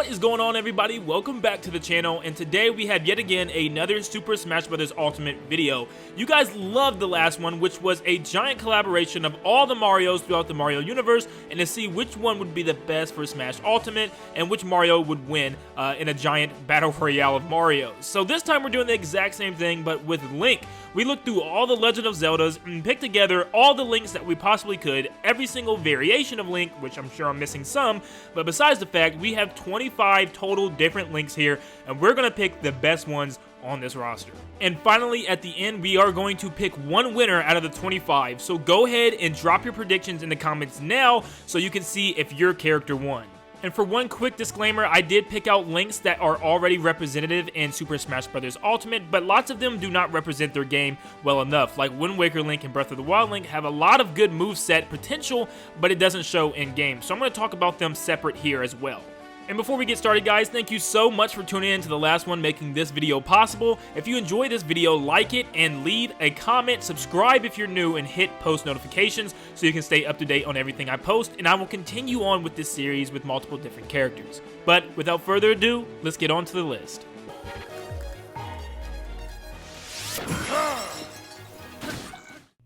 What is going on, everybody? Welcome back to the channel, and today we have yet again another Super Smash Bros. Ultimate video. You guys loved the last one, which was a giant collaboration of all the Marios throughout the Mario universe, and to see which one would be the best for Smash Ultimate, and which Mario would win in a giant battle royale of Marios. So this time we're doing the exact same thing, but with Link. We looked through all the Legend of Zeldas and picked together all the Links that we possibly could, every single variation of Link, which I'm sure I'm missing some, but besides the fact, we have 25 total different Links here, and we're going to pick the best ones on this roster. And finally, at the end, we are going to pick one winner out of the 25, so go ahead and drop your predictions in the comments now so you can see if your character won. And for one quick disclaimer, I did pick out Links that are already representative in Super Smash Bros. Ultimate, but lots of them do not represent their game well enough. Like Windwaker Link and Breath of the Wild Link have a lot of good moveset potential, but it doesn't show in game. So I'm going to talk about them separate here as well. And before we get started, guys, thank you so much for tuning in to the last one, making this video possible. If you enjoyed this video, like it and leave a comment, subscribe if you're new, and hit post notifications so you can stay up to date on everything I post, and I will continue on with this series with multiple different characters. But without further ado, let's get on to the list.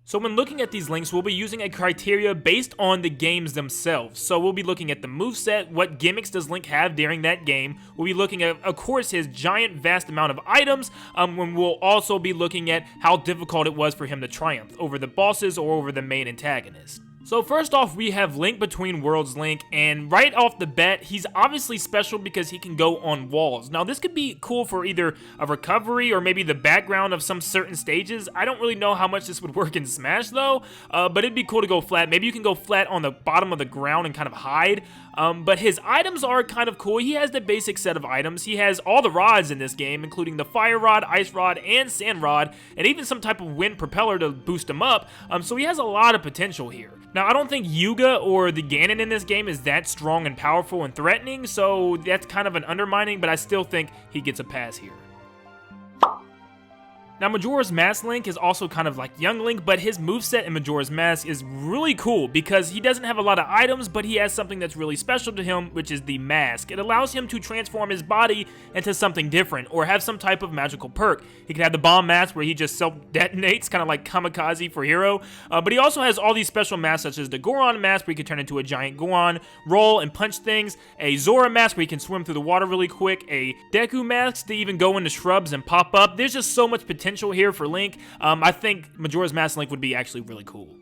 So when looking at these links, we'll be using a criteria based on the games themselves. So we'll be looking at the moveset, what gimmicks does Link have during that game. We'll be looking at, of course, his giant, vast amount of items, when we'll also be looking at how difficult it was for him to triumph over the bosses or over the main antagonist. So first off, we have Link Between Worlds Link, and right off the bat, he's obviously special because he can go on walls. Now, this could be cool for either a recovery or maybe the background of some certain stages. I don't really know how much this would work in Smash, though, but it'd be cool to go flat. Maybe you can go flat on the bottom of the ground and kind of hide, but his items are kind of cool. He has the basic set of items. He has all the rods in this game, including the Fire Rod, Ice Rod, and Sand Rod, and even some type of wind propeller to boost him up, so he has a lot of potential here. Now, I don't think Yuga or the Ganon in this game is that strong and powerful and threatening, so that's kind of an undermining, but I still think he gets a pass here. Now, Majora's Mask Link is also kind of like Young Link, but his moveset in Majora's Mask is really cool because he doesn't have a lot of items, but he has something that's really special to him, which is the mask. It allows him to transform his body into something different or have some type of magical perk. He can have the bomb mask where he just self-detonates, kind of like Kamikaze for Hero, but he also has all these special masks such as the Goron mask where he can turn into a giant Goron, roll and punch things, a Zora mask where he can swim through the water really quick, a Deku mask to even go into shrubs and pop up. There's just so much potential here for Link. I think Majora's Mask Link would be actually really cool.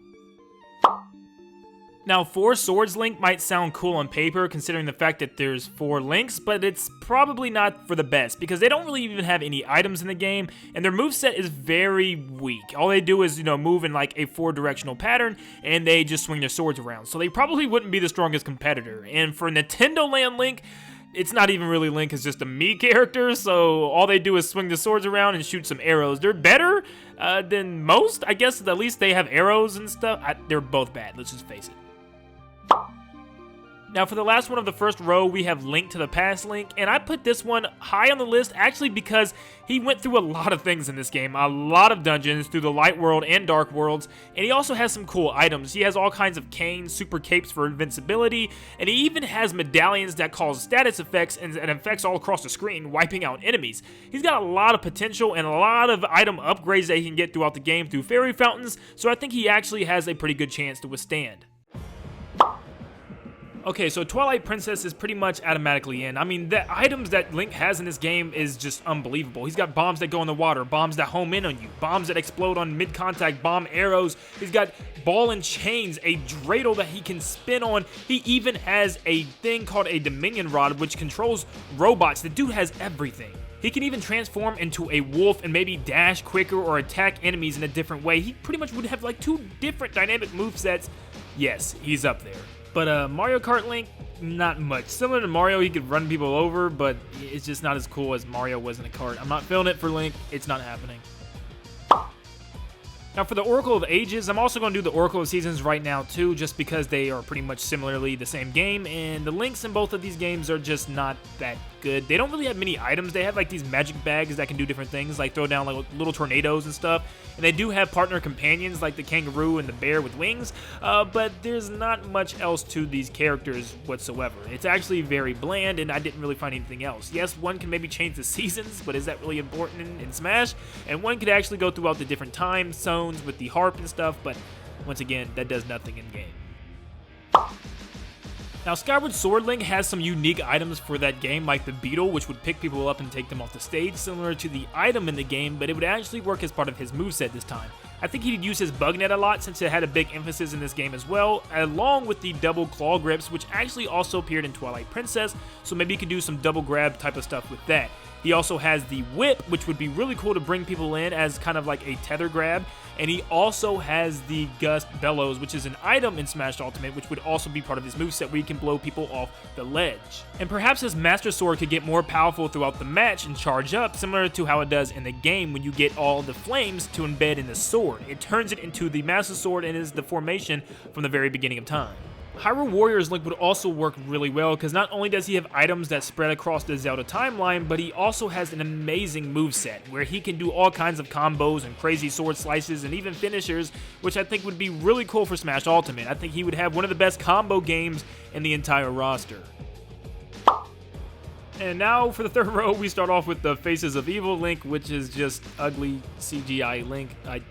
Now, 4 Swords Link might sound cool on paper considering the fact that there's 4 Links, but it's probably not for the best because they don't really even have any items in the game, and their moveset is very weak. All they do is, move in like a 4-directional pattern, and they just swing their swords around. So they probably wouldn't be the strongest competitor. And for Nintendo Land Link, it's not even really Link, it's just a Mii character, so all they do is swing the swords around and shoot some arrows. They're better than most, I guess. At least they have arrows and stuff. They're both bad, let's just face it. Now, for the last one of the first row, we have Link to the Past Link, and I put this one high on the list actually because he went through a lot of things in this game, a lot of dungeons through the Light World and Dark Worlds, and he also has some cool items. He has all kinds of canes, super capes for invincibility, and he even has medallions that cause status effects and effects all across the screen, wiping out enemies. He's got a lot of potential and a lot of item upgrades that he can get throughout the game through fairy fountains, so I think he actually has a pretty good chance to withstand. Okay, so Twilight Princess is pretty much automatically in. I mean, the items that Link has in this game is just unbelievable. He's got bombs that go in the water, bombs that home in on you, bombs that explode on mid-contact, bomb arrows. He's got ball and chains, a dreidel that he can spin on. He even has a thing called a Dominion Rod, which controls robots. The dude has everything. He can even transform into a wolf and maybe dash quicker or attack enemies in a different way. He pretty much would have like 2 different dynamic movesets. Yes, he's up there. But Mario Kart Link, not much. Similar to Mario, he could run people over, but it's just not as cool as Mario was in a kart. I'm not feeling it for Link. It's not happening. Now for the Oracle of Ages, I'm also going to do the Oracle of Seasons right now too, just because they are pretty much similarly the same game, and the links in both of these games are just not that good. They don't really have many items. They have like these magic bags that can do different things, like throw down like little tornadoes and stuff, and they do have partner companions like the kangaroo and the bear with wings, but there's not much else to these characters whatsoever. It's actually very bland, and I didn't really find anything else. Yes, one can maybe change the seasons, but is that really important in Smash? And one could actually go throughout the different time zones with the harp and stuff, but once again, that does nothing in game. Now, Skyward Sword Link has some unique items for that game, like the beetle, which would pick people up and take them off the stage, similar to the item in the game, but it would actually work as part of his moveset this time. I think he'd use his bug net a lot since it had a big emphasis in this game as well, along with the double claw grips, which actually also appeared in Twilight Princess, so maybe you could do some double grab type of stuff with that. He also has the whip, which would be really cool to bring people in as kind of like a tether grab. And he also has the Gust Bellows, which is an item in Smash Ultimate, which would also be part of his moveset where he can blow people off the ledge. And perhaps his Master Sword could get more powerful throughout the match and charge up, similar to how it does in the game when you get all the flames to embed in the sword. It turns it into the Master Sword and is the formation from the very beginning of time. Hyrule Warriors Link would also work really well because not only does he have items that spread across the Zelda timeline, but he also has an amazing moveset where he can do all kinds of combos and crazy sword slices and even finishers, which I think would be really cool for Smash Ultimate. I think he would have one of the best combo games in the entire roster. And now for the third row, we start off with the Faces of Evil Link, which is just ugly CGI Link. I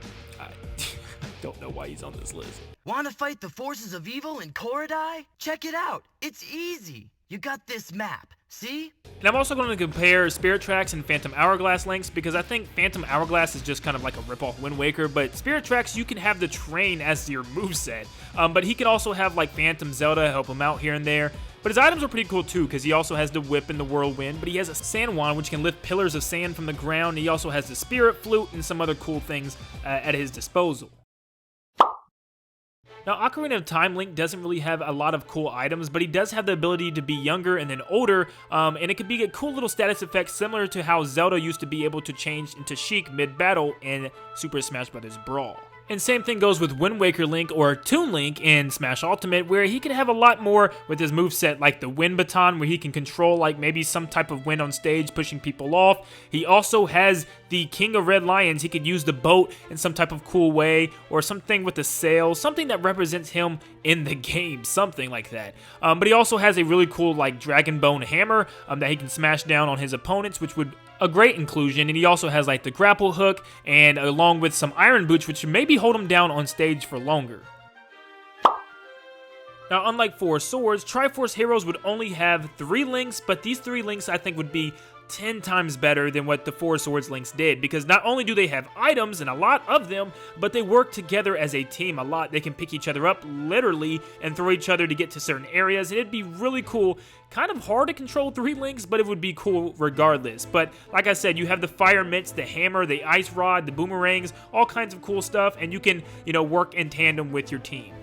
don't know why he's on this list. Want to fight the forces of evil in Korodai? Check it out. It's easy. You got this map. See? And I'm also going to compare Spirit Tracks and Phantom Hourglass links because I think Phantom Hourglass is just kind of like a ripoff Windwaker, but Spirit Tracks, you can have the train as your moveset. But he can also have like Phantom Zelda help him out here and there. But his items are pretty cool too, because he also has the whip and the whirlwind, but he has a sand wand which can lift pillars of sand from the ground. He also has the spirit flute and some other cool things at his disposal. Now, Ocarina of Time Link doesn't really have a lot of cool items, but he does have the ability to be younger and then older, and it could be a cool little status effect similar to how Zelda used to be able to change into Sheik mid-battle in Super Smash Bros. Brawl. And same thing goes with Windwaker Link or Toon Link in Smash Ultimate, where he can have a lot more with his moveset, like the Wind Baton, where he can control like maybe some type of wind on stage, pushing people off. He also has the King of Red Lions. He could use the boat in some type of cool way, or something with the sail, something that represents him in the game, something like that. But he also has a really cool like Dragon Bone Hammer that he can smash down on his opponents, which would a great inclusion. And he also has like the grapple hook, and along with some iron boots, which should maybe hold him down on stage for longer. Now, unlike Four Swords, Triforce Heroes would only have 3 links, but these 3 links I think would be 10 times better than what the Four Swords links did, because not only do they have items, and a lot of them, but they work together as a team a lot. They can pick each other up, literally, and throw each other to get to certain areas, and it'd be really cool. Kind of hard to control 3 links, but it would be cool regardless. But like I said, you have the fire mitts, the hammer, the ice rod, the boomerangs, all kinds of cool stuff, and you can, work in tandem with your team.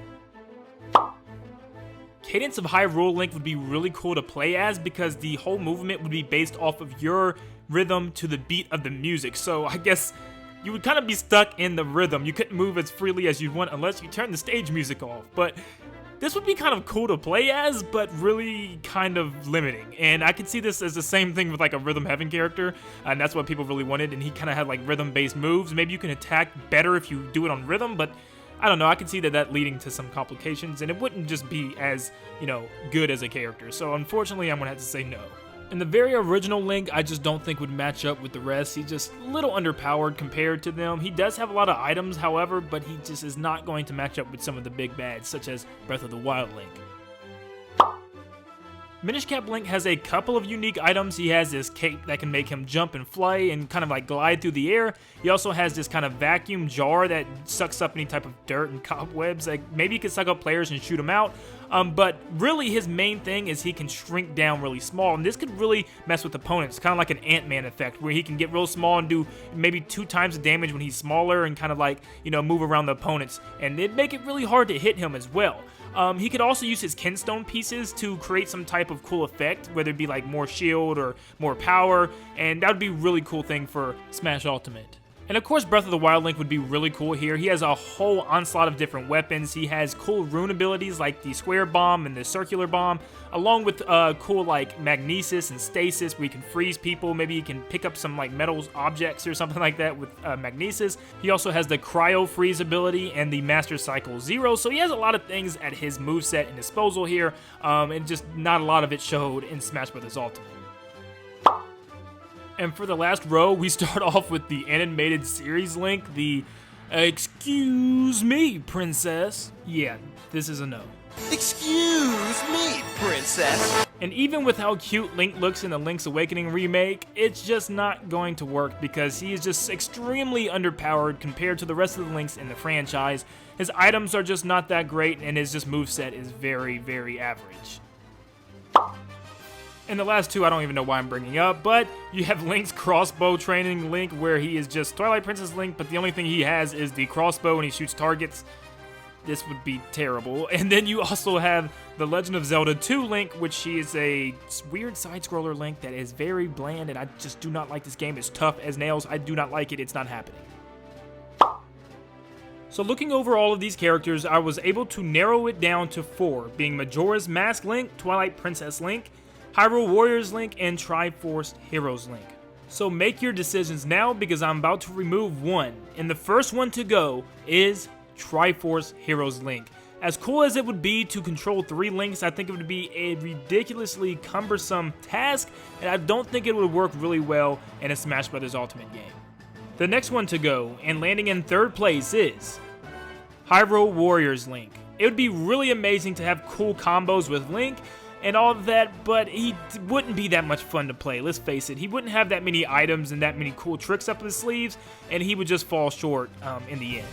Cadence of Hyrule Link would be really cool to play as because the whole movement would be based off of your rhythm to the beat of the music. So I guess you would kind of be stuck in the rhythm. You couldn't move as freely as you'd want unless you turn the stage music off. But this would be kind of cool to play as, but really kind of limiting. And I could see this as the same thing with like a Rhythm Heaven character, and that's what people really wanted. And he kind of had like rhythm-based moves. Maybe you can attack better if you do it on rhythm, but I don't know, I could see that leading to some complications, and it wouldn't just be as, good as a character. So unfortunately, I'm going to have to say no. And the very original Link, I just don't think would match up with the rest. He's just a little underpowered compared to them. He does have a lot of items, however, but he just is not going to match up with some of the big bads, such as Breath of the Wild Link. Minish Cap Link has a couple of unique items. He has this cape that can make him jump and fly and kind of like glide through the air. He also has this kind of vacuum jar that sucks up any type of dirt and cobwebs. Like maybe he could suck up players and shoot them out. But really his main thing is he can shrink down really small, and this could really mess with opponents, kind of like an Ant-Man effect, where he can get real small and do maybe 2 times the damage when he's smaller and kind of like, move around the opponents, and it'd make it really hard to hit him as well. He could also use his Kinstone pieces to create some type of cool effect, whether it be like more shield or more power, and that would be a really cool thing for Smash Ultimate. And of course, Breath of the Wild Link would be really cool here. He has a whole onslaught of different weapons. He has cool rune abilities like the square bomb and the circular bomb, along with cool like magnesis and stasis where you can freeze people. Maybe you can pick up some like metals objects or something like that with magnesis. He also has the cryo freeze ability and the Master Cycle 0. So he has a lot of things at his moveset and disposal here, and just not a lot of it showed in Smash Bros. Ultimate. And for the last row, we start off with the animated series Link, the Excuse me, Princess. Yeah, this is a no. Excuse me, Princess. And even with how cute Link looks in the Link's Awakening remake, it's just not going to work because he is just extremely underpowered compared to the rest of the Links in the franchise. His items are just not that great, and his just moveset is very, very average. And the last two, I don't even know why I'm bringing up, but you have Link's crossbow training Link, where he is just Twilight Princess Link, but the only thing he has is the crossbow and he shoots targets. This would be terrible. And then you also have the Legend of Zelda 2 Link, which is a weird side-scroller Link that is very bland, and I just do not like this game. It's tough as nails. I do not like it. It's not happening. So looking over all of these characters, I was able to narrow it down to 4, being Majora's Mask Link, Twilight Princess Link, Hyrule Warriors Link, and Triforce Heroes Link. So make your decisions now because I'm about to remove one, and the first one to go is Triforce Heroes Link. As cool as it would be to control 3 Links, I think it would be a ridiculously cumbersome task, and I don't think it would work really well in a Smash Bros. Ultimate game. The next one to go, and landing in 3rd place, is Hyrule Warriors Link. It would be really amazing to have cool combos with Link and all of that, but he wouldn't be that much fun to play, let's face it. He wouldn't have that many items and that many cool tricks up his sleeves, and he would just fall short in the end.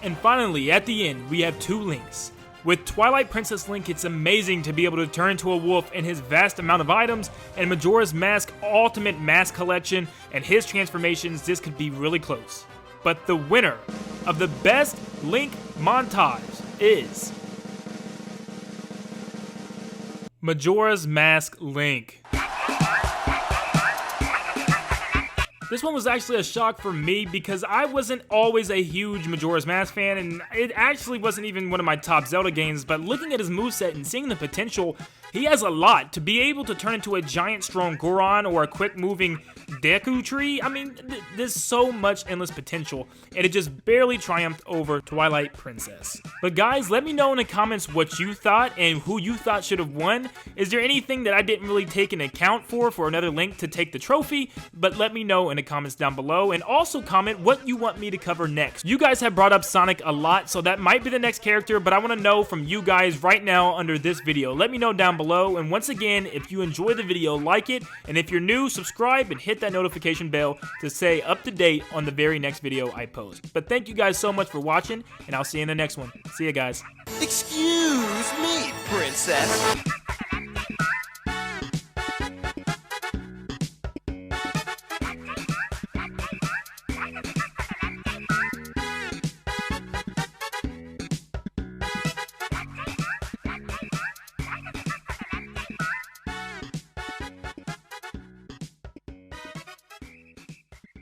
And finally, at the end, we have 2 Links. With Twilight Princess Link, it's amazing to be able to turn into a wolf and his vast amount of items, and Majora's Mask Ultimate Mask Collection and his transformations, this could be really close. But the winner of the best Link montage is Majora's Mask Link. This one was actually a shock for me because I wasn't always a huge Majora's Mask fan, and it actually wasn't even one of my top Zelda games, but looking at his moveset and seeing the potential, he has a lot. To be able to turn into a giant strong Goron or a quick moving Deku Tree, I mean, there's so much endless potential, and it just barely triumphed over Twilight Princess. But guys, let me know in the comments what you thought and who you thought should have won. Is there anything that I didn't really take into account for another Link to take the trophy? But let me know in the comments down below, and also comment what you want me to cover next. You guys have brought up Sonic a lot, so that might be the next character, but I want to know from you guys right now under this video. Let me know down below, and once again, if you enjoy the video, like it, and if you're new, subscribe and hit that notification bell to stay up to date on the very next video I post. But thank you guys so much for watching, and I'll see you in the next one. See ya, guys. Excuse me, Princess.